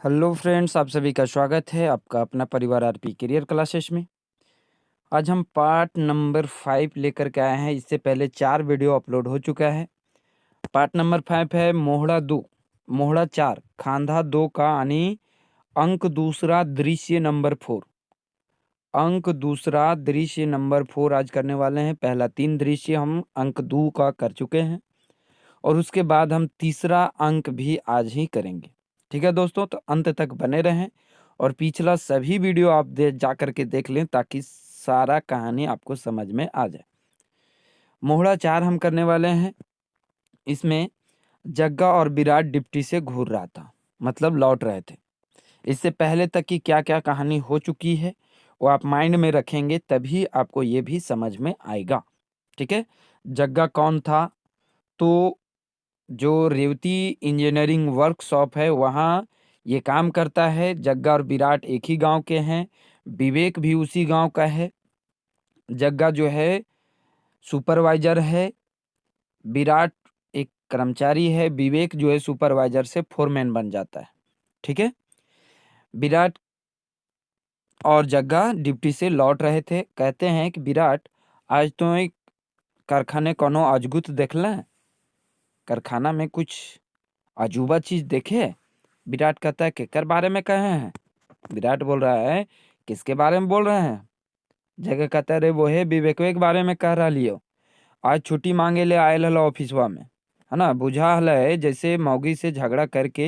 Hello friends, आप सभी का स्वागत है आपका अपना परिवार आरपी करियर क्लासेस में। आज हम पार्ट नंबर 5 लेकर के आए हैं। इससे पहले 4 वीडियो अपलोड हो चुका है। पार्ट नंबर 5 है मोहड़ा 2, मोहड़ा 4, खांधा 2 का यानी अंक दूसरा दृश्य नंबर 4। अंक दूसरा दृश्य नंबर 4 आज करने वाले हैं। पहला 3 दृश्य हम अंक 2 का कर चुके हैं और उसके बाद हम तीसरा अंक भी आज ही करेंगे। ठीक है दोस्तों, तो अंत तक बने रहें और पिछला सभी वीडियो आप जा करके देख लें ताकि सारा कहानी आपको समझ में आ जाए। मोहड़ा 4 हम करने वाले हैं। इसमें जग्गा और विराट डिप्टी से घूर रहा था, मतलब लौट रहे थे। इससे पहले तक की क्या क्या कहानी हो चुकी है वो आप माइंड में रखेंगे, तभी आपको ये भी समझ में आएगा। ठीक है, जग्गा कौन था? तो जो रेवती इंजीनियरिंग वर्कशॉप है वहाँ ये काम करता है। जग्गा और विराट एक ही गांव के हैं, विवेक भी उसी गांव का है। जग्गा जो है सुपरवाइजर है, विराट एक कर्मचारी है, विवेक जो है सुपरवाइजर से फोरमैन बन जाता है। ठीक है, विराट और जग्गा ड्यूटी से लौट रहे थे। कहते हैं कि विराट, आज तो एक कारखाने कोनो अजगुत देखला, कारखाना में कुछ अजूबा चीज देखे? विराट कहता है केकर बारे में कहे हैं? विराट बोल रहा है किसके बारे में बोल रहे हैं? जगह कहता है रे वो है विवेक के बारे में कह रहा लियो। आज छुट्टी मांगे ले आयल हल ऑफिसवा में, है ना। बुझा हल है जैसे मौगी से झगड़ा करके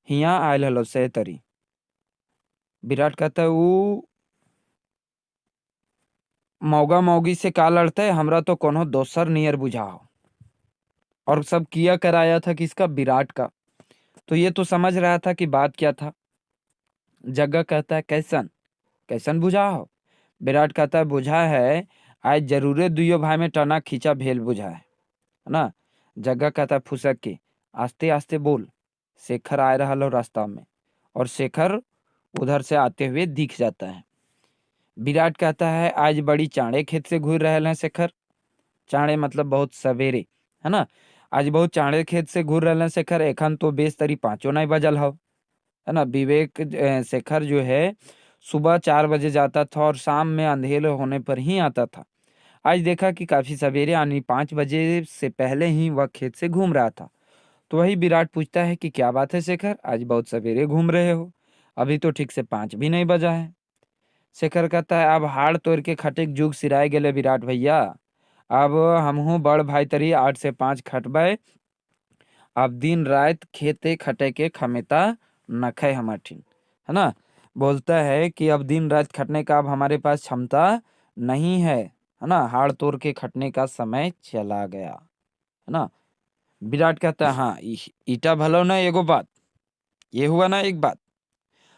हिया आयल हलो से तरी। विराट कहता है वो मौगा मौगी से का लड़ते है, हमरा तो कोनो दोसर नियर बुझा हो। और सब किया कराया था किसका? विराट का। तो ये तो समझ रहा था कि बात क्या था। जग्गा कहता है कैसन कैसन बुझा हो? विराट कहता है बुझा है आज जरूरे दुइयो भाई में टना खींचा भेल बुझा है ना। जग्गा कहता है फुसक के आस्ते आस्ते बोल, शेखर आ रहा लो रास्ता में। और शेखर उधर से आते हुए दिख जाता है। विराट कहता है आज बड़ी चाणे खेत से घूर रहे हैं शेखर। चाणे मतलब बहुत सवेरे, है ना। आज बहुत चाणे खेत से घूर रहे हैं शेखर, एखन तो बेस तरी 5 नहीं बजल हो, है ना। विवेक शेखर जो है सुबह 4 बजे जाता था और शाम में अंधेर होने पर ही आता था। आज देखा कि काफी सवेरे यानी 5 बजे से पहले ही वह खेत से घूम रहा था। तो वही विराट पूछता है कि क्या बात है शेखर, आज बहुत सवेरे घूम रहे हो, अभी तो ठीक से 5 भी नहीं बजा है। शेखर कहता है अब हाड़ तोड़ के खटिक जुग सिराए गेले विराट भैया। अब हमहू बड़ भाई तरी 8 से 5 खटबै। अब दिन रात खेते खटे के खमेता नखे हमाठिन, है ना। बोलता है कि अब दिन रात खटने का अब हमारे पास क्षमता नहीं है ना। हाड़ तोड़ के खटने का समय चला गया, है ना। विराट कहता है हाँ ईटा भलो ना एगो बात, ये हुआ ना एक बात।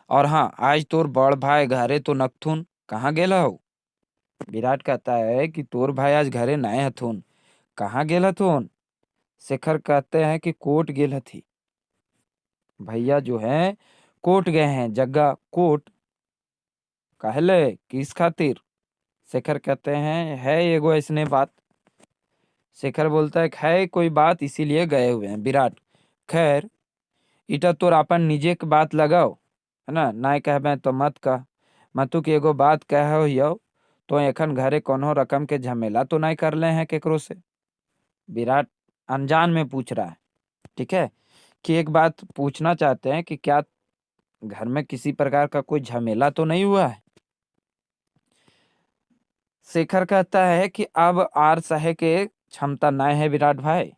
और हाँ आज तोर बड़ भाई घरे तो नकथुन, कहाँ गेला हो? विराट कहता है कि तोर भाई आज घरे नए हथुन, कहाँ गेल हथुन? शेखर कहते हैं कि कोर्ट गेल हथी। भैया जो है कोर्ट गए हैं। जग्गा कोर्ट कहले किस खातिर? शेखर कहते हैं है एगो ऐसने बात। शेखर बोलता है है कोई बात इसीलिए गए हुए हैं। विराट खैर इटा तोर अपन निजे के बात लगाओ, है ना। ना कहबे तो मत कह, मतु की एगो बात कह हो तो एखन घरे कोनो रकम के झमेला तो नहीं कर ले हैं केकरो से? विराट अनजान में पूछ रहा है, ठीक है, कि एक बात पूछना चाहते हैं कि क्या घर में किसी प्रकार का कोई झमेला तो नहीं हुआ है? शेखर कहता है कि अब आर सहे के क्षमता नहीं है विराट भाई।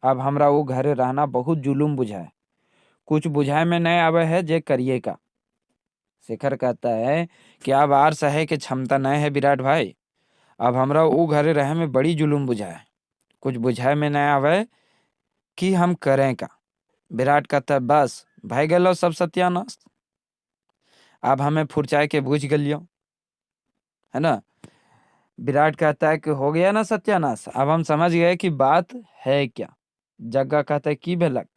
अब हमरा वो घरे रहना बहुत जुलूम बुझाए, कुछ बुझाए में नहीं आवे है जे करिए का। शेखर कहता है कि अब आर सहे के क्षमता नहीं है विराट भाई। अब हमरा वो घरे रहे में बड़ी जुलूम बुझाए, कुछ बुझाए में नहीं आवे कि हम करें का। विराट कहता है बस भाई गलो सब सत्यानाश, अब हमें फुरचाए के बुझ गलियो, है ना। विराट कहता है कि हो गया ना सत्यानाश, अब हम समझ गए कि बात है क्या। जग्गा कहता है की भेलक?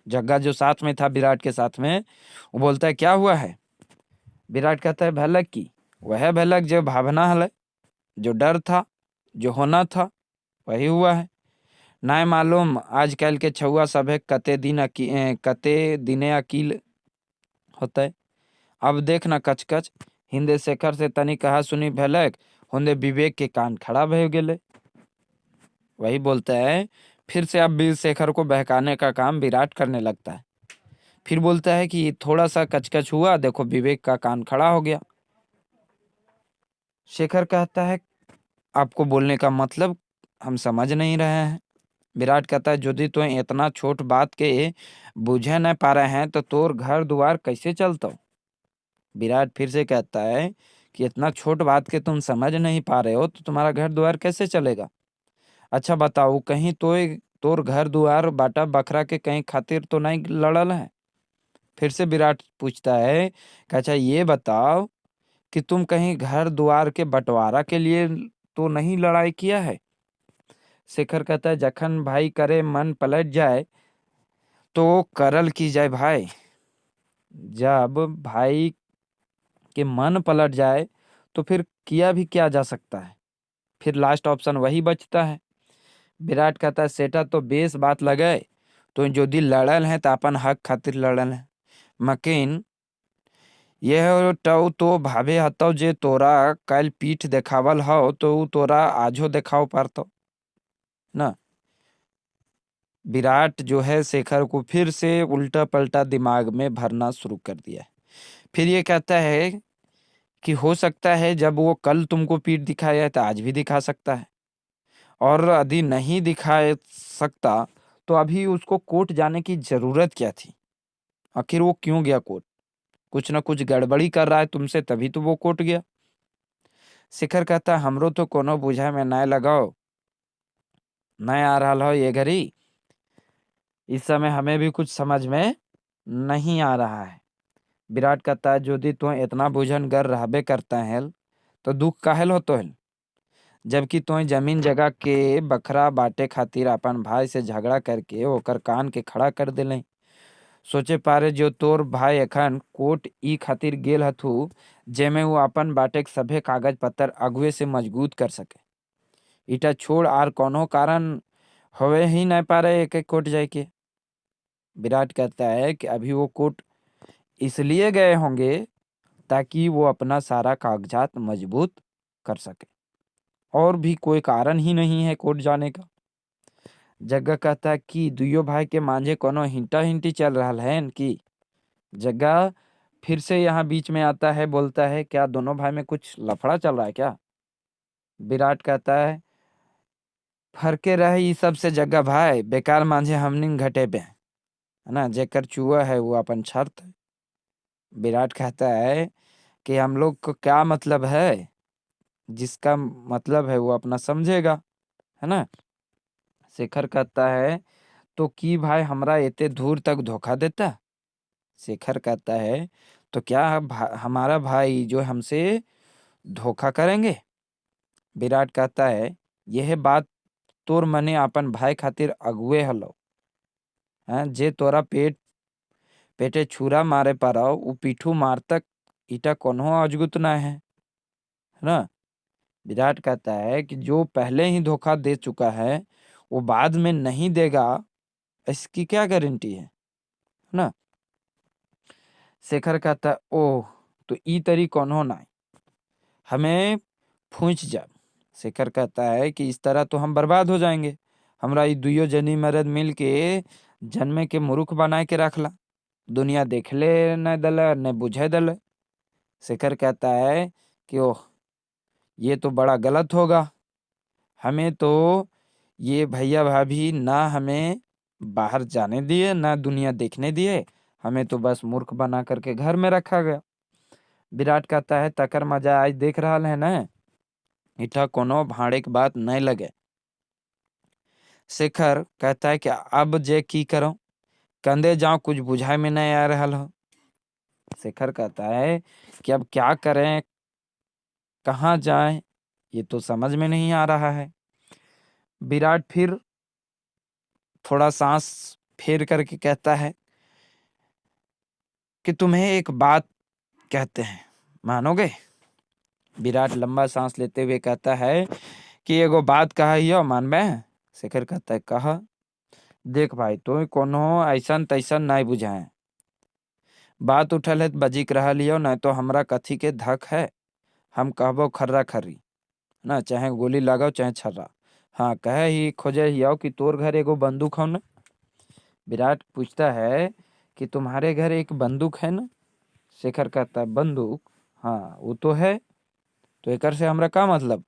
जग्गा जो साथ में था विराट के साथ में, वो बोलता है क्या हुआ है? विराट कहता है भेलक की वह भेलक जो भावना हल, जो डर था, जो होना था वही हुआ है। नाय मालूम आजकल के छुआ सभे कते दिने अकील होता है। अब देखना कचकच हिंदे शेखर से तनी कहा सुनी भैलक, होंदे विवेक के कान खड़ा भय गेले। वही बोलता है, फिर से अब वीर शेखर को बहकाने का काम विराट करने लगता है। फिर बोलता है कि थोड़ा सा कचकच हुआ, देखो विवेक का कान खड़ा हो गया। शेखर कहता है, आपको बोलने का मतलब हम समझ नहीं रहे हैं। विराट कहता है, यदि तो इतना छोट बात के बुझे न पा रहे हैं तो तोर घर द्वार कैसे चलता। विराट फिर से कहता है कि इतना छोट बात के तुम समझ नहीं पा रहे हो तो तुम्हारा घर द्वार कैसे चलेगा। अच्छा बताओ, कहीं तो तोर घर द्वार बाटा बकरा के कहीं खातिर तो नहीं लड़ल है। फिर से विराट पूछता है कि अच्छा ये बताओ कि तुम कहीं घर द्वार के बंटवारा के लिए तो नहीं लड़ाई किया है। शेखर कहता है, जखन भाई करे मन पलट जाए तो करल की जाए भाई। जब भाई के मन पलट जाए तो फिर किया भी क्या जा सकता है। फिर लास्ट ऑप्शन वही बचता है। विराट कहता है, सेटा तो बेस बात लगे, तो जो दी लड़ल है तो अपन हक खातिर लड़ल है, मकिन यह तो भावे हतो जे तोरा कल पीठ देखावल हो तो ऊ तोरा आजो देखाव पारतो ना। विराट जो है शेखर को फिर से उल्टा पलटा दिमाग में भरना शुरू कर दिया है। फिर ये कहता है कि हो सकता है जब वो कल तुमको पीठ दिखाया है तो आज भी दिखा सकता है, और यदि नहीं दिखा सकता तो अभी उसको कोर्ट जाने की जरूरत क्या थी। आखिर वो क्यों गया कोर्ट, कुछ ना कुछ गड़बड़ी कर रहा है तुमसे तभी तो वो कोर्ट गया। शिखर कहता है, हमरो तो कोनो बुझाए में नए लगाओ, नए आ रहा हो ये घड़ी। इस समय हमें भी कुछ समझ में नहीं आ रहा है। विराट कहता है, यदि तू इतना बुझन कर रहबे करता है तो दुख काहेल होतो है। जबकि तू जमीन जगह के बखरा बाटे खातिर अपन भाई से झगड़ा करके ओकर कान के खड़ा कर दिले। सोचे पारे जो तोर भाई अखन कोर्ट ई खातिर गेल हथु जेमे वो अपन बाटे के सभे कागज पत्तर अगुए से मजबूत कर सके। इटा छोड़ आर कोनो कारण होवे ही नहीं पा रहे एक एक कोर्ट जाए के। विराट कहता है कि अभी वो कोर्ट इसलिए गए होंगे ताकि वो अपना सारा कागजात मजबूत कर सके, और भी कोई कारण ही नहीं है कोर्ट जाने का। जग्गा कहता है कि दुयो भाई के मांझे कोनो हिंटा हिंटी चल रहा है कि। जग्गा फिर से यहाँ बीच में आता है, बोलता है, क्या दोनों भाई में कुछ लफड़ा चल रहा है क्या। विराट कहता है, फरके रहे ये सब से जग्गा भाई, बेकार मांझे हमनी घटे पे है ना, जेकर चुआ है वो अपन शर्त है। विराट कहता है कि हम लोग को क्या मतलब है, जिसका मतलब है वो अपना समझेगा, है ना। शेखर कहता है, तो की भाई हमरा इतने दूर तक धोखा देता। शेखर कहता है, तो क्या हमारा भाई जो हमसे धोखा करेंगे। विराट कहता है, यह बात तोर मने अपन भाई खातिर अगुए हलो हैं, जे तोरा पेटे छुरा मारे पारो उ पीठू मार तक इटा कोनो अजगुत ना है ना। विराट कहता है कि जो पहले ही धोखा दे चुका है वो बाद में नहीं देगा, इसकी क्या गारंटी है ना। शेखर कहता है, ओह, तो ई तरी कोनो ना हमें फूंच जा। शेखर कहता है कि इस तरह तो हम बर्बाद हो जाएंगे, हमरा ई दुइयो जनी मर्द मिल के जन्मे के मुरुख बनाए के रखला, दुनिया देखले न दल न बुझे दल। शेखर कहता है कि ओह, ये तो बड़ा गलत होगा, हमें तो ये भैया भाभी ना हमें बाहर जाने दिए ना दुनिया देखने दिए, हमें तो बस मूर्ख बना करके घर में रखा गया। विराट कहता है, तकर मजा आज देख रहा है ना, इठा कोनो भाड़े की बात नहीं लगे। शेखर कहता है कि अब जे की करो, कंधे जाओ, कुछ बुझाए में नहीं आ रहा हो। शेखर कहता है कि अब क्या करें, कहाँ जाएं, ये तो समझ में नहीं आ रहा है। विराट फिर थोड़ा सांस फेर करके कहता है कि तुम्हें एक बात कहते हैं, मानोगे। विराट लंबा सांस लेते हुए कहता है कि एगो बात कहा हियो मानबे। शेखर कहता है, कहा। देख भाई, तो कोनो ऐसन तैसन नहीं बुझाए, बात उठल है तो बजीक रहा लियो, नहीं तो हमरा कथी के धक है, हम कहबो खर्रा खर्री ना, चाहे गोली लगाओ चाहे छर्रा। हाँ, कहे ही खोजे ही आओ कि तोर घर एगो बंदूक हो ना। विराट पूछता है कि तुम्हारे घर एक बंदूक है ना। शेखर कहता है बंदूक, हाँ वो तो है, तो एकर से हमरा का मतलब।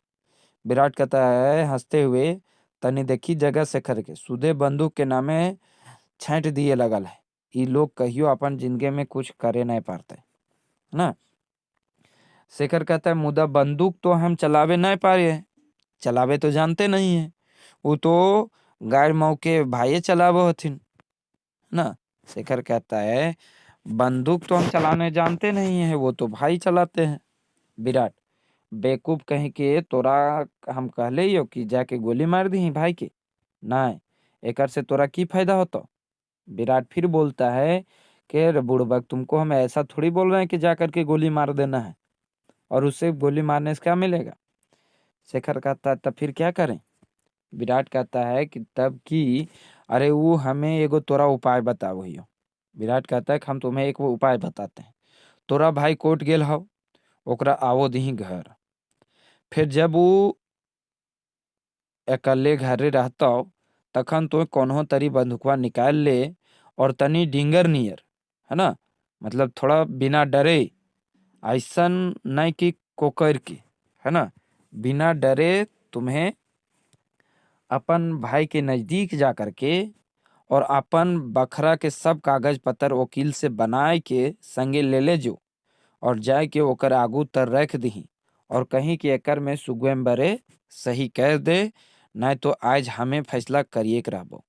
विराट कहता है हंसते हुए, तनी देखी जगह शेखर के सुधे बंदूक के नामे छेंट दिए लगल है। ई लोग कहियो अपन जिंदगी में कुछ करे नहीं पाते ना। शेखर कहता है मुदा बंदूक तो हम चलावे नहीं पा रहे हैं, चलावे तो जानते नहीं है, वो तो गाय मऊ के भाई चलावो हथिन ना। शेखर कहता है बंदूक तो हम चलाने जानते नहीं है, वो तो भाई चलाते हैं। विराट, बेवकूफ कहीं के तोरा, हम कहले ही हो कि जाके गोली मार दी भाई के, नहीं, एकर से तोरा की फायदा होता। विराट फिर बोलता है कि "अरे बुड़बक, तुमको हम ऐसा थोड़ी बोल रहे हैं कि जा करके गोली मार देना है, और उससे गोली मारने से क्या मिलेगा। शेखर कहता है तब फिर क्या करें। विराट कहता है कि तब की, अरे वो हमें एगो तोरा उपाय बताओ भैया। विराट कहता है कि हम तुम्हें एक वो उपाय बताते हैं। तोरा भाई कोर्ट गेल हो, ओकरा आवो दही घर, फिर जब वो अकेले घरे रहता हो, तखन तो कोनो तरी बंदूकवा निकाल ले, और तनी डिंगर नियर, है ना, मतलब थोड़ा बिना डरे, ऐसन नहीं कि कोकर के, है ना, बिना डरे तुम्हें अपन भाई के नजदीक जा करके, और अपन बखरा के सब कागज पत्र वकील से बनाए के संगे ले जो, और जाए के ओकर आगू तर रख दही, और कहीं कि एकर में सुगम बरे सही कर दे, नहीं तो आज हमें फैसला करिए के रहबो,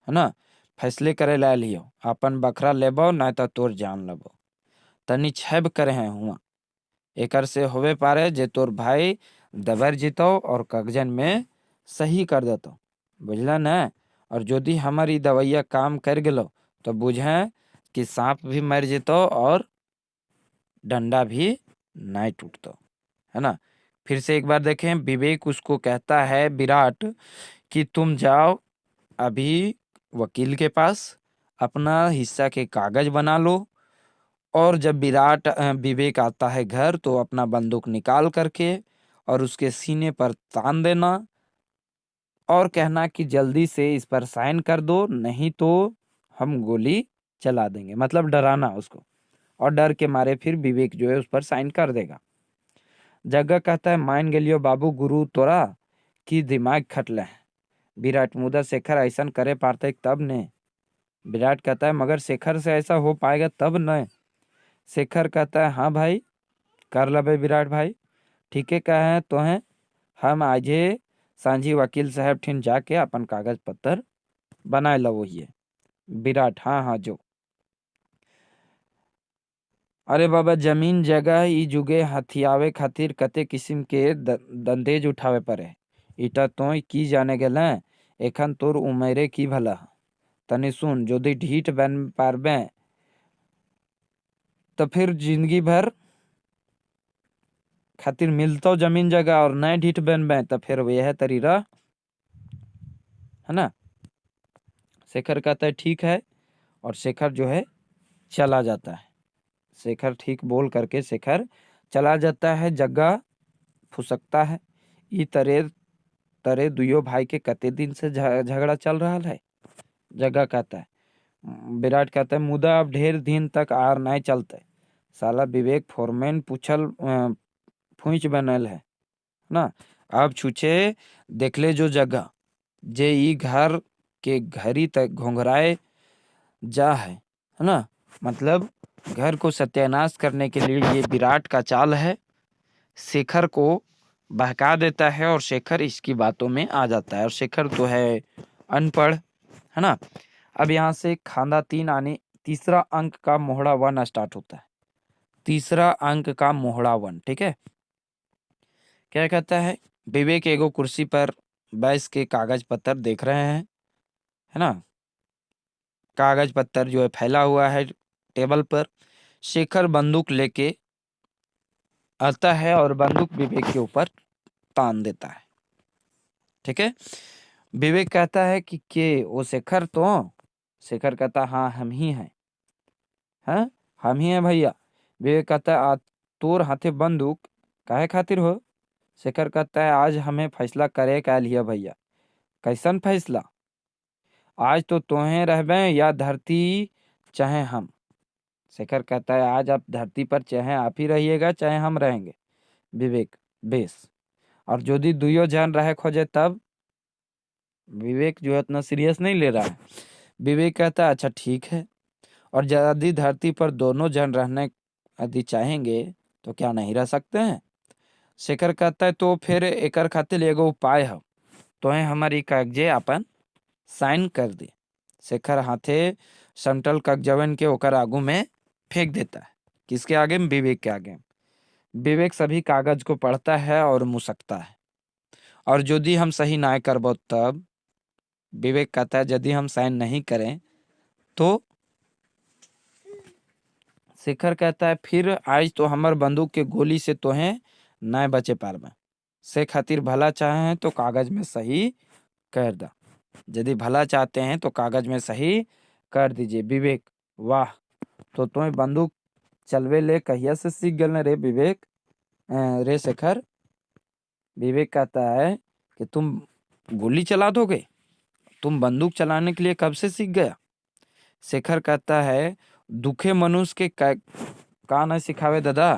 है ना, फैसले करे ला लियो, अपन बखरा लेबो नहीं तो तोर जान लेबो, तनी छेब करे हैं हुआ, एकर से होवे पारे जे तोर भाई दबर जीतो और कागजन में सही कर देतो, बुझला न। और यदि हमारी दवाइया काम कर गेलो, तो बुझे कि सांप भी मर जेतो और डंडा भी नहीं टूटतो, है ना। फिर से एक बार देखें, विवेक उसको कहता है विराट कि तुम जाओ अभी वकील के पास, अपना हिस्सा के कागज बना लो, और जब विवेक आता है घर, तो अपना बंदूक निकाल करके और उसके सीने पर तान देना, और कहना कि जल्दी से इस पर साइन कर दो, नहीं तो हम गोली चला देंगे, मतलब डराना उसको, और डर के मारे फिर विवेक जो है उस पर साइन कर देगा। जग्गा कहता है मान गेलियो बाबू गुरु तोरा की दिमाग खटले है। विराट, मुदा शेखर ऐसा करे पाते तब ने। विराट कहता है मगर शेखर से ऐसा हो पाएगा तब न। शेखर कहता है हाँ भाई, कर लबे विराट भाई, ठीक है कहे हैं तो हैं, हम आजे सांझी वकील साहब ठिन जाके अपन कागज पत्तर बनाए लो ही है। विराट, हाँ हाँ जो। अरे बाबा, जमीन जगह ई जुगे हथियावे खातिर कते किस्म के दंदेज उठावे पड़े, इटा तो की जाने गेल, एखन तोर उमरे की भला, तनी सुन, यदि ढीठ बन पारबे तो फिर जिंदगी भर खातिर मिलतो जमीन जगह, और नए ढीठ बनबे तो फिर यह तरी रह, है ना। शेखर कहता है ठीक है, और शेखर जो है चला जाता है। शेखर ठीक बोल करके शेखर चला जाता है। जग्गा फुसकता है, ई तरे तरे दुयो भाई के कते दिन से झगड़ा चल रहा है। जग्गा कहता है, विराट कहता है मुदा अब ढेर दिन तक आर नहीं चलते, साला विवेक फोरमैन पूछल फूच बनल है ना। अब छूछे देखले जो जगह जे ई घर के घरी तक घोंघराए जा है ना, मतलब घर को सत्यानाश करने के लिए ये विराट का चाल है। शेखर को बहका देता है, और शेखर इसकी बातों में आ जाता है, और शेखर तो है अनपढ़, है ना। अब यहाँ से खांदा तीन आने, तीसरा अंक का मोहड़ा वन स्टार्ट होता है। तीसरा अंक का मोहड़ा वन, ठीक है। क्या कहता है, विवेक एगो कुर्सी पर बैस के कागज पत्तर देख रहे हैं, है ना, कागज पत्तर जो है फैला हुआ है टेबल पर। शेखर बंदूक लेके आता है और बंदूक विवेक के ऊपर तान देता है, ठीक है। विवेक कहता है कि वो शेखर तो, शेखर कहता हाँ हम ही हैं, हाँ, हम ही हैं भैया। विवेक कहता है, तोर हाथे बंदूक काहे खातिर हो? शेखर कहता है, आज हमें फैसला करे का लिया भैया। कैसन फैसला? आज तो तोहें रहबे या धरती चाहे हम। शेखर कहता है, आज आप धरती पर चाहे आप ही रहिएगा चाहे हम रहेंगे। विवेक, बेस। और यदि दुयो जन रहे खोजे तब? विवेक जो है इतना सीरियस नहीं ले रहा है। विवेक कहता है, अच्छा ठीक है। और यदि धरती पर दोनों जन रहने यदि चाहेंगे तो क्या नहीं रह सकते हैं? शेखर कहता है, तो फिर एकर खातिर एगो उपाय है। तोहें हमारी कागजे अपन साइन कर दे। शेखर हाथे समतल कागजवन के ओकर आगू में फेंक देता है। किसके आगे में? विवेक के आगे में। विवेक सभी कागज को पढ़ता है और मुसकता है। और यदि हम सही ना करबो तब? विवेक कहता है, यदि हम साइन नहीं करें तो? शेखर कहता है, फिर आज तो हमर बंदूक के गोली से तोहें ना बचे पारबे। से खातिर भला चाहे तो कागज में सही कर दा। यदि भला चाहते हैं तो कागज में सही कर दीजिए। विवेक, वाह, तो तुम्हें बंदूक चलवे ले कहिया से सीख गए न रे विवेक? रे शेखर। विवेक कहता है कि तुम गोली चला दोगे? तुम बंदूक चलाने के लिए कब से सीख गया? शेखर कहता है, दुखे मनुष्य के का न सिखावे दादा।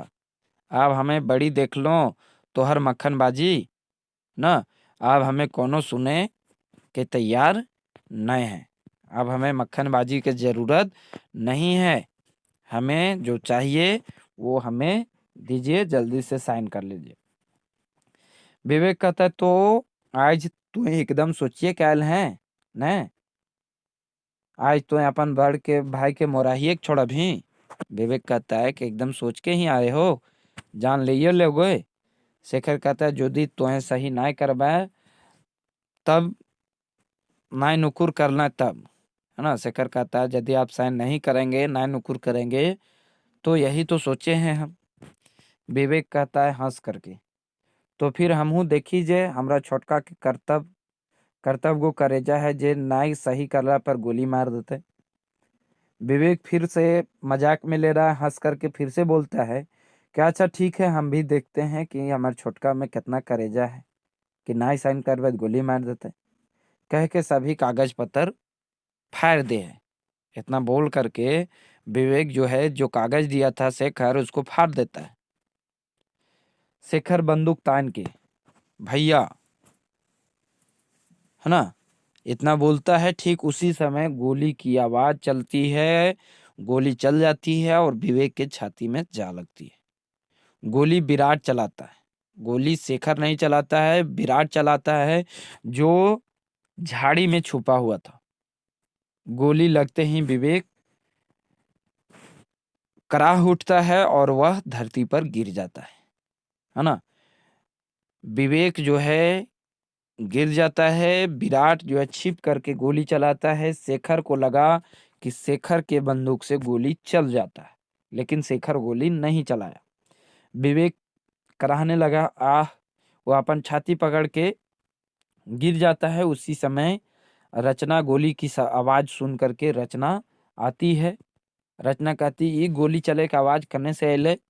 अब हमें बड़ी देख लो तो हर मक्खनबाजी न। अब हमें कोनो सुने के तैयार नहीं है। अब हमें मक्खनबाजी की जरूरत नहीं है। हमें जो चाहिए वो हमें दीजिए, जल्दी से साइन कर लीजिए। विवेक कहता है, तो आज तू एकदम सोचिए क्या है न? आज तो अपन बड़ के भाई के मोराही एक छोड़ा भी। विवेक कहता है कि एकदम सोच के ही आए हो, जान ले लोगे। शेखर कहता है, यदि तुम्हें सही ना करवाए तब ना नुकुर करना तब, है ना? शेखर कहता है, यदि आप साइन नहीं करेंगे, ना नुकुर करेंगे तो यही तो सोचे हैं हम। विवेक कहता है हंस करके, तो फिर हमहू देखी जे हमरा छोटका के कर्तव्य को करेजा है जे नाई सही करला पर गोली मार देते। विवेक फिर से मजाक में ले रहा है, हंस करके फिर से बोलता है कि अच्छा ठीक है, हम भी देखते हैं कि हमारे छोटका में कितना करेजा है कि नाई साइन करवे तो गोली मार देते। कह के सभी कागज पत्र फाड़ दे है। इतना बोल करके विवेक जो है, जो कागज दिया था शेखर, उसको फाड़ देता है। शेखर बंदूक तान के, भैया, है ना, इतना बोलता है। ठीक उसी समय गोली की आवाज चलती है। गोली चल जाती है और विवेक के छाती में जा लगती है। गोली विराट चलाता है। गोली शेखर नहीं चलाता है, विराट चलाता है, जो झाड़ी में छुपा हुआ था। गोली लगते ही विवेक कराह उठता है और वह धरती पर गिर जाता है ना? विवेक जो है गिर जाता है। विराट जो है छिप करके गोली चलाता है। शेखर को लगा कि शेखर के बंदूक से गोली चल जाता है, लेकिन शेखर गोली नहीं चलाया। विवेक कराहने लगा, आह। वो अपन छाती पकड़ के गिर जाता है। उसी समय रचना गोली की आवाज सुन करके रचना आती है। रचना कहती, ये गोली चले के आवाज करने से अले, है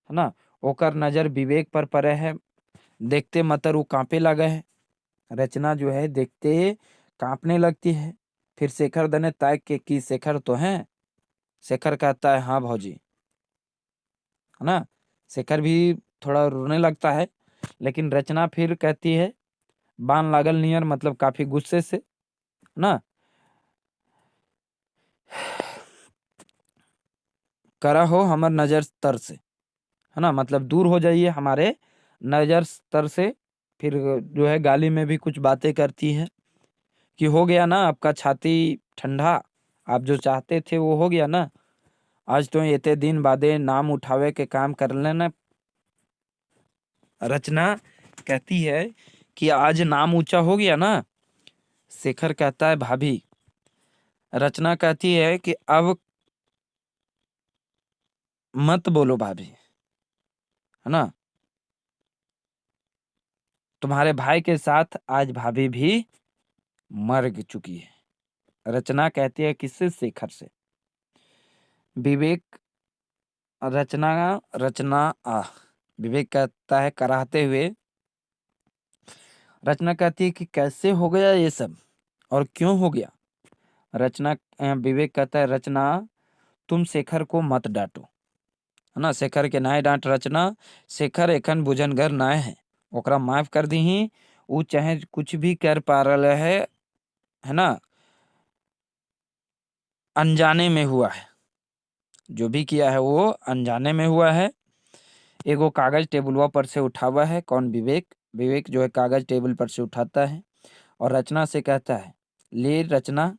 ना? ओकर नजर विवेक पर पड़े है। देखते मतर वो कांपे लगे है। रचना जो है देखते कांपने लगती है। फिर शेखर दने ताक के कि शेखर तो है। शेखर कहता है, हाँ भौजी, है ना? शेखर भी थोड़ा रोने लगता है, लेकिन रचना फिर कहती है बान लागल नियर, मतलब काफी गुस्से से, ना, करा हो हमर नजर तर से, है ना, मतलब दूर हो जाइए हमारे नजर तर से। फिर जो है गाली में भी कुछ बातें करती है कि हो गया ना आपका छाती ठंडा, आप जो चाहते थे वो हो गया ना? आज तो इतने दिन बादे नाम उठावे के काम कर लेना। रचना कहती है कि आज नाम ऊंचा हो गया ना? शेखर कहता है, भाभी। रचना कहती है कि अब मत बोलो भाभी, है ना? तुम्हारे भाई के साथ आज भाभी भी मर चुकी है। रचना कहती है, किससे? शेखर से। विवेक रचना रचना आ विवेक कहता है कराहते हुए, रचना कहती है कि कैसे हो गया ये सब और क्यों हो गया। विवेक कहता है, रचना तुम शेखर को मत डांटो, है ना। शेखर के नाय डांट रचना, शेखर एखन बुझनगर नाय है, ओकरा माफ कर दीही। वो चाहे कुछ भी कर पा रहा है ना, अनजाने में हुआ है, जो भी किया है वो अनजाने में हुआ है। एगो कागज टेबुलवा पर से उठा हुआ है, कौन? विवेक। विवेक जो है कागज टेबल पर से उठाता है और रचना से कहता है, ले रचना,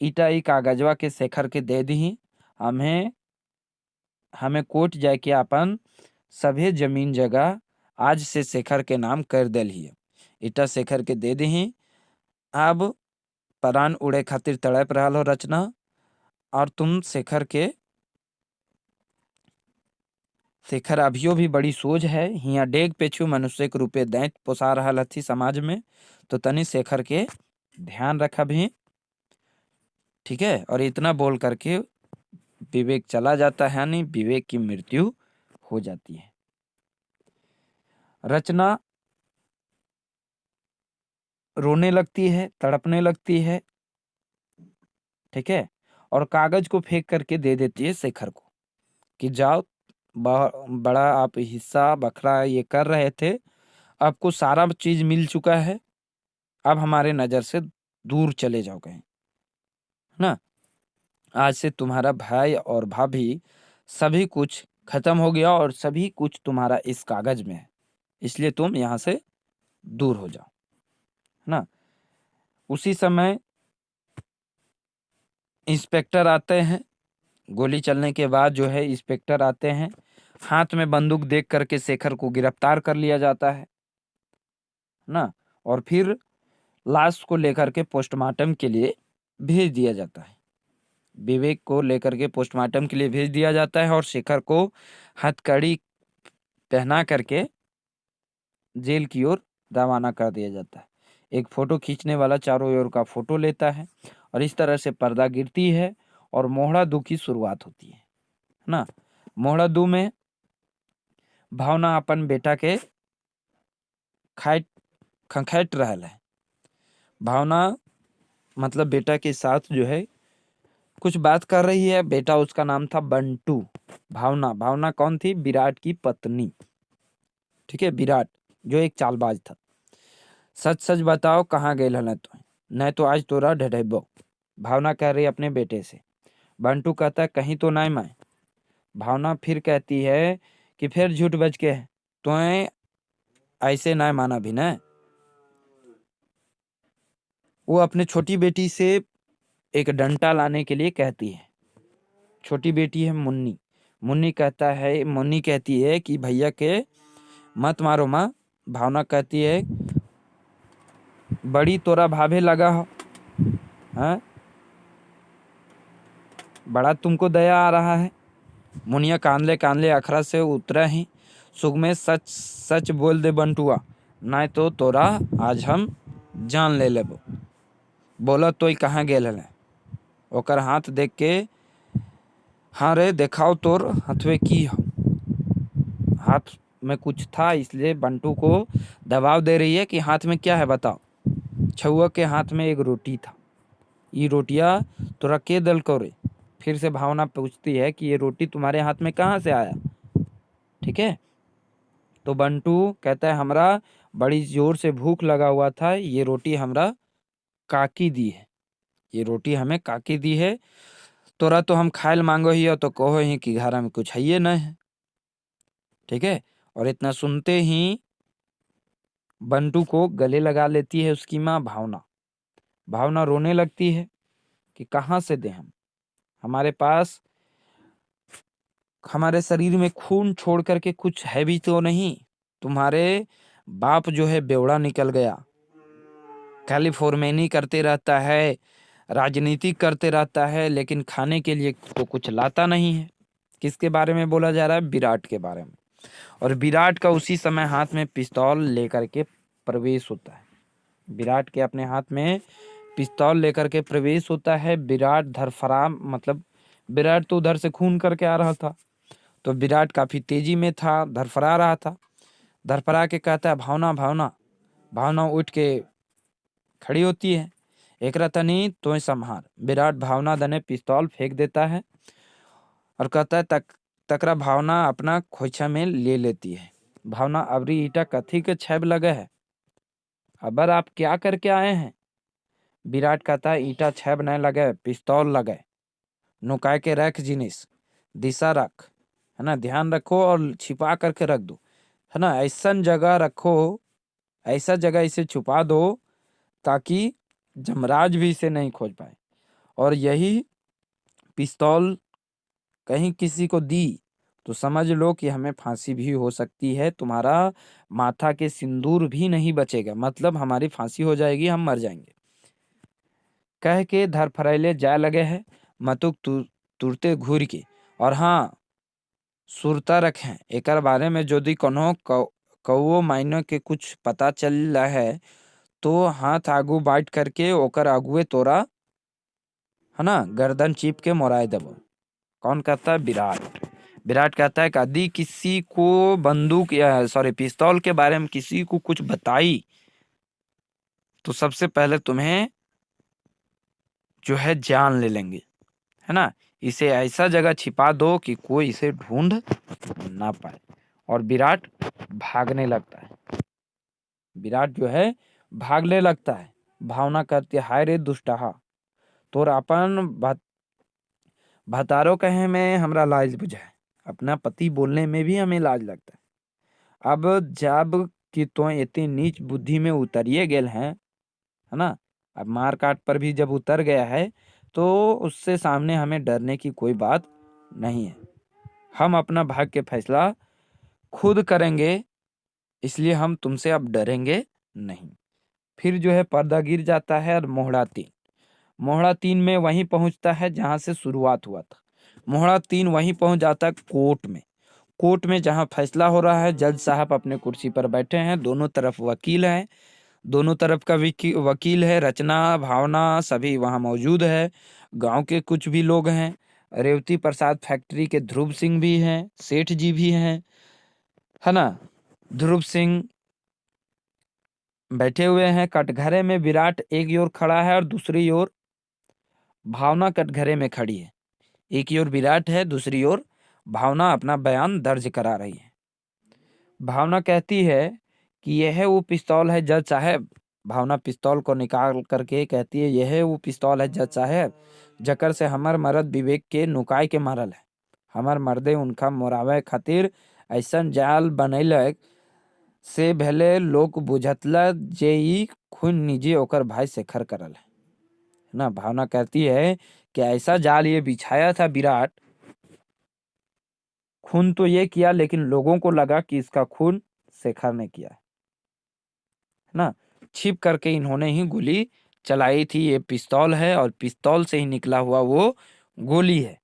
ईटा ई कागजवा के शेखर के दे दी। हमें हमें कोर्ट जाके अपन सभे जमीन जगह आज से शेखर के नाम कर दलिए। ईटा शेखर के दे दी। अब परान उड़े खातिर तड़प रहा हो रचना, और तुम शेखर अभियो भी बड़ी सोच है, हिया डेग पेछू मनुष्य के रूपे दैत पोसा रहा हथी समाज में, तो तनी शेखर के ध्यान रखा भी। ठीक है। और इतना बोल करके विवेक चला जाता है, यानी विवेक की मृत्यु हो जाती है। रचना रोने लगती है, तड़पने लगती है। ठीक है। और कागज को फेंक करके दे देती है शेखर को कि जाओ, बड़ा आप हिस्सा बखरा ये कर रहे थे, आपको सारा चीज मिल चुका है, अब हमारे नजर से दूर चले जाओ कहीं, ना। आज से तुम्हारा भाई और भाभी सभी कुछ खत्म हो गया और सभी कुछ तुम्हारा इस कागज में है, इसलिए तुम यहां से दूर हो जाओ, ना। उसी समय इंस्पेक्टर आते हैं। गोली चलने के बाद जो है इंस्पेक्टर आते हैं, हाथ में बंदूक देख करके शेखर को गिरफ्तार कर लिया जाता है, ना। और फिर लाश को लेकर के पोस्टमार्टम के लिए भेज दिया जाता है। विवेक को लेकर के पोस्टमार्टम के लिए भेज दिया जाता है और शेखर को हथकड़ी पहना करके जेल की ओर रवाना कर दिया जाता है। एक फोटो खींचने वाला चारों ओर का फोटो लेता है और इस तरह से पर्दा गिरती है और मोहड़ा दू की शुरुआत होती है, ना। मोहड़ा दू में भावना अपन बेटा के खाइट खंखैट रहल है। भावना मतलब बेटा के साथ जो है कुछ बात कर रही है। बेटा उसका नाम था बंटू। भावना कौन थी? विराट की पत्नी। ठीक है, विराट जो एक चालबाज था। सच सच बताओ कहाँ गेल हल तो, नहीं तो आज तोरा ढेढेबो। भावना कह रही अपने बेटे से। बंटू कहता है कहीं तो नहीं मैं। भावना फिर कहती है कि फिर झूठ बच के है, तो ऐसे ना माना भी ना। वो अपने छोटी बेटी से एक डंडा लाने के लिए कहती है। छोटी बेटी है मुन्नी। मुन्नी कहती है कि भैया के मत मारो माँ। भावना कहती है बड़ी तोरा भाभे लगा हो, हाँ, बड़ा तुमको दया आ रहा है। मुनिया कांदले कांदले अखरा से उतरा ही। सुख में सच सच बोल दे बंटुआ, नहीं तो तोरा आज हम जान ले लेबो। बोला तो कहाँ गेल है। ओकर हाथ देख के, हाँ रे देखाओ तोर हथवे की हो। हाथ में कुछ था, इसलिए बंटू को दबाव दे रही है कि हाथ में क्या है बताओ। छुआ के हाथ में एक रोटी था। ये रोटियां तोरा के दल को रे? फिर से भावना पूछती है कि ये रोटी तुम्हारे हाथ में कहाँ से आया? ठीक है। तो बंटू कहता है हमरा बड़ी जोर से भूख लगा हुआ था, ये रोटी हमरा काकी दी है, ये रोटी हमें काकी दी है। तोरा तो हम खायल मांगो ही हो तो कहो ही कि घर में कुछ है ये नहीं है। ठीक है। और इतना सुनते ही बंटू को गले लगा लेती है उसकी माँ भावना। भावना रोने लगती है कि कहाँ से दे हम, हमारे पास हमारे शरीर में खून छोड़ करके कुछ है भी तो नहीं। तुम्हारे बाप जो है बेवड़ा निकल गया, कैलिफोर्मेनी करते रहता है, राजनीति करते रहता है, लेकिन खाने के लिए तो कुछ लाता नहीं है। किसके बारे में बोला जा रहा है? विराट के बारे में। और विराट का उसी समय हाथ में पिस्तौल लेकर के प्रवेश होता है। विराट के अपने हाथ में पिस्तौल लेकर के प्रवेश होता है। विराट धरफराम मतलब विराट तो उधर से खून करके आ रहा था, तो विराट काफी तेजी में था, धरफरा रहा था। धरफरा के कहता है भावना भावना। भावना उठ के खड़ी होती है, एक तनी तो संहार। विराट भावना दने पिस्तौल फेंक देता है और कहता है तकरा भावना अपना खोइछा में ले लेती है। भावना अबरी ईटा कथी के छेब लगे है, अबर आप क्या करके आए हैं? विराट कहता है ईटा छेब नहीं लगे, पिस्तौल लगे। नुकाय के रख जिनिस, दिशा रख, है ना, ध्यान रखो और छिपा करके रख दो, है ना, ऐसा जगह रखो, ऐसा जगह इसे छुपा दो ताकि जमराज भी इसे नहीं खोज पाए। और यही पिस्तौल कहीं किसी को दी तो समझ लो कि हमें फांसी भी हो सकती है, तुम्हारा माथा के सिंदूर भी नहीं बचेगा, मतलब हमारी फांसी हो जाएगी, हम मर जाएंगे। कह के धर फरेले जाए लगे है, मतुक तुरते घूर के। और हाँ, सुरता रखें एकर बारे में, यदि कोनो कौओ मायने के कुछ पता चल रहा है तो हाथ आगू बांट करके ओकर आगुए तोरा, है ना, गर्दन चीप के मोराए देबो। कौन कहता है? विराट। विराट कहता है यदि किसी को बंदूक या सॉरी पिस्तौल के बारे में किसी को कुछ बताई तो सबसे पहले तुम्हें जो है जान ले लेंगे, है ना। इसे ऐसा जगह छिपा दो कि कोई इसे ढूंढ ना पाए। और विराट भागने लगता है। विराट जो है भागने लगता है। भावना करती है हाय रे दुष्टहा, तोर अपन भतारो कहे में हमरा लाज बुझाए, अपना पति बोलने में भी हमें लाज लगता है। अब जब कि तो इतनी नीच बुद्धि में उतरिए गेल हैं, है ना, अब मार काट पर भी जब उतर गया है तो उससे सामने हमें डरने की कोई बात नहीं है। हम अपना भाग्य के फैसला खुद करेंगे, इसलिए हम तुमसे अब डरेंगे नहीं। फिर जो है पर्दा गिर जाता है और मोहड़ा 3 में वहीं पहुंचता है जहां से शुरुआत हुआ था। मोहड़ा 3 वहीं पहुंच जाता है कोर्ट में जहां फैसला हो रहा है। जज साहब अपने कुर्सी पर बैठे हैं, दोनों तरफ वकील हैं, दोनों तरफ का वकील है, रचना भावना सभी वहां मौजूद है। गांव के कुछ भी लोग हैं, रेवती प्रसाद फैक्ट्री के ध्रुव सिंह भी हैं, सेठ जी भी हैं, है ना। ध्रुव सिंह बैठे हुए हैं कटघरे में। विराट एक ओर खड़ा है और दूसरी ओर भावना कटघरे में खड़ी है। एक ओर विराट है, दूसरी ओर भावना अपना बयान दर्ज करा रही है। भावना कहती है कि यह वो पिस्तौल है जज साहब। भावना पिस्तौल को निकाल करके कहती है यह वो पिस्तौल है जज साहब, जकर से हमर मर्द विवेक के नुकाय के मारल है। हमर मर्दे उनका मोरावे खातिर ऐसन जाल बनैलक से भले लोग बुझतला जे ई खून निजी ओकर भाई शेखर करल है ना। भावना कहती है कि ऐसा जाल ये बिछाया था विराट, खून तो ये किया लेकिन लोगों को लगा कि इसका खून शेखर ने किया है ना। छिप करके इन्होंने ही गोली चलाई थी। ये पिस्तौल है और पिस्तौल से ही निकला हुआ वो गोली है।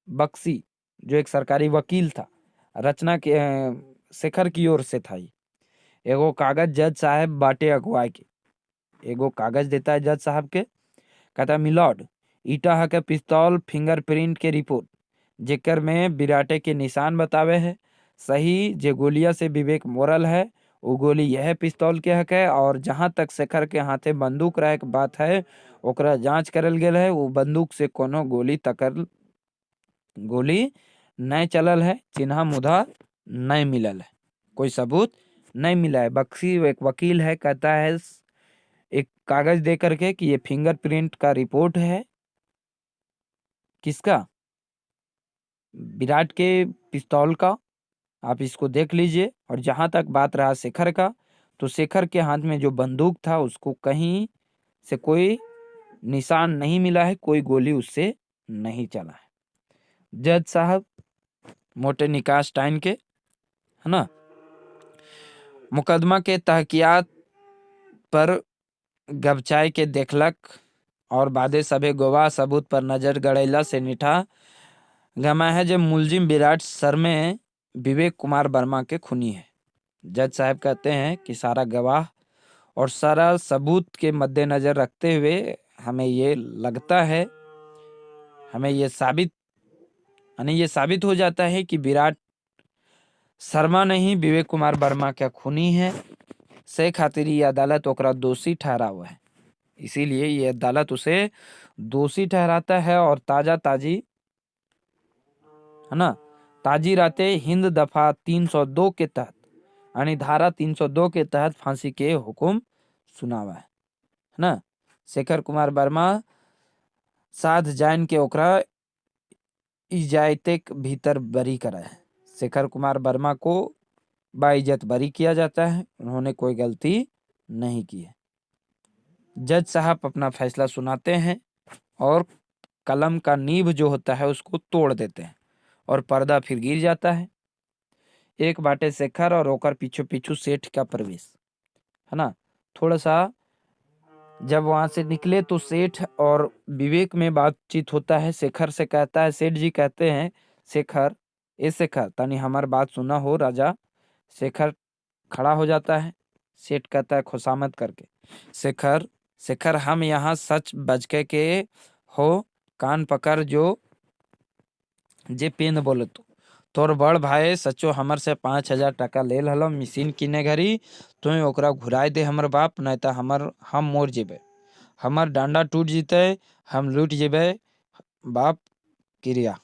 बक्सी जो एक सरकारी वकील था, रचना के शेखर की ओर से था। एगो कागज जज साहब बाटे अगुवाई के, एगो कागज देता है जज साहब के, कहता मिलॉर्ड ईटा है के पिस्तौल फिंगरप्रिंट के रिपोर्ट जेकर में विराटे के निशान बतावे है। सही जे गोलिया से विवेक मोरल है वो गोली यह पिस्तौल के हक है। और जहां तक शेखर के हाथे बंदूक रहे के बात है ओकरा जांच करल गेल है, वो बंदूक से कोनो गोली नहीं चलल है, चिन्हा मुद्दा नहीं मिलल है, कोई सबूत नहीं मिला है। बक्सी एक वकील है, कहता है एक कागज दे करके कि ये फिंगरप्रिंट का रिपोर्ट है। किसका? विराट के पिस्तौल का। आप इसको देख लीजिए। और जहां तक बात रहा शेखर का, तो शेखर के हाथ में जो बंदूक था उसको कहीं से कोई निशान नहीं मिला है, कोई गोली उससे नहीं चला है। जज साहब मोटे निकास टाइम के, है ना, मुकदमा के तहकियात पर गबचाई के देखलक और बादे सभे गवाह सबूत पर नजर गड़ैला से निठा गमा है जब मुलजिम विराट सर में विवेक कुमार वर्मा के खूनी है। जज साहब कहते हैं कि सारा गवाह और सारा सबूत के मद्देनजर रखते हुए हमें ये लगता है, हमें ये साबित यानी ये साबित हो जाता है कि विराट शर्मा नहीं विवेक कुमार वर्मा का खूनी है। से खातिर ये अदालत ओकरा दोषी ठहरा हुआ है, इसीलिए ये अदालत उसे दोषी ठहराता है और ताजा ताजी है ना, ताजी राते हिंद दफा 302 के तहत यानी धारा 302 के तहत फांसी के हुक्म सुनावा है ना। शेखर कुमार वर्मा साध जान के ओकरा इजाजते भीतर बरी करा है। शेखर कुमार वर्मा को बाइज्जत बरी किया जाता है, उन्होंने कोई गलती नहीं की है। जज साहब अपना फैसला सुनाते हैं और कलम का नींव जो होता है उसको तोड़ देते हैं और पर्दा फिर गिर जाता है। एक बाटे शेखर और ओकर पीछू पीछू सेठ का प्रवेश है ना। थोड़ा सा जब वहां से निकले तो सेठ और विवेक में बातचीत होता है। शेखर से कहता है, सेठ जी कहते हैं, शेखर ए शेखर तानी हमार बात सुना हो राजा। शेखर खड़ा हो जाता है। सेठ कहता है खुशामद करके, शेखर शेखर हम यहाँ सच बजके के हो, कान पकड़ जो जे पेन बोले तोर बड़ भाई सचो हमर से 5,000 टका ले हलो मशीन किने घरी, तुम ओकरा घुराए दे हमर बाप, नहीं तो हम मोर जेबे, हमर डांडा टूट जीते, हम लूट जेबे बाप क्रिया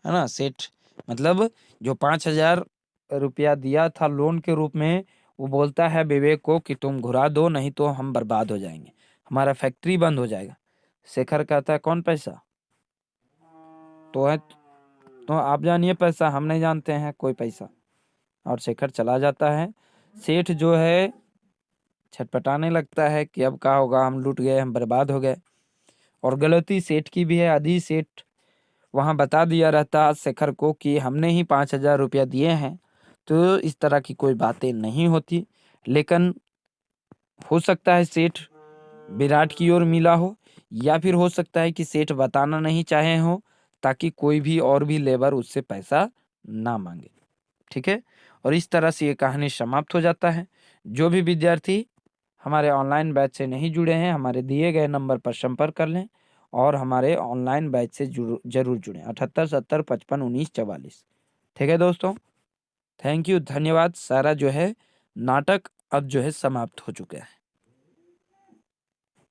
है ना। सेठ मतलब जो 5,000 रुपया दिया था लोन के रूप में, वो बोलता है विवेक को कि तुम घुरा दो नहीं तो हम बर्बाद हो जाएंगे, हमारा फैक्ट्री बंद हो जाएगा। शेखर कहता है कौन पैसा तो है, तो आप जानिए पैसा, हम नहीं जानते हैं कोई पैसा। और शेखर चला जाता है। सेठ जो है छटपटाने लगता है कि अब क्या होगा, हम लूट गए, हम बर्बाद हो गए। और गलती सेठ की भी है, आधी सेठ वहां बता दिया रहता शेखर को कि हमने ही 5,000 रुपया दिए हैं, तो इस तरह की कोई बातें नहीं होती। लेकिन हो सकता है सेठ विराट की ओर मिला हो, या फिर हो सकता है कि सेठ बताना नहीं चाहे हो ताकि कोई भी और भी लेबर उससे पैसा ना मांगे। ठीक है, और इस तरह से ये कहानी समाप्त हो जाता है। जो भी विद्यार्थी हमारे ऑनलाइन बैच से नहीं जुड़े हैं, हमारे दिए गए नंबर पर संपर्क कर लें और हमारे ऑनलाइन बैच से जरूर जुड़ें, 78 70 55 19 44। ठीक है दोस्तों, थैंक यू, धन्यवाद। सारा जो है नाटक अब जो है समाप्त हो चुका है।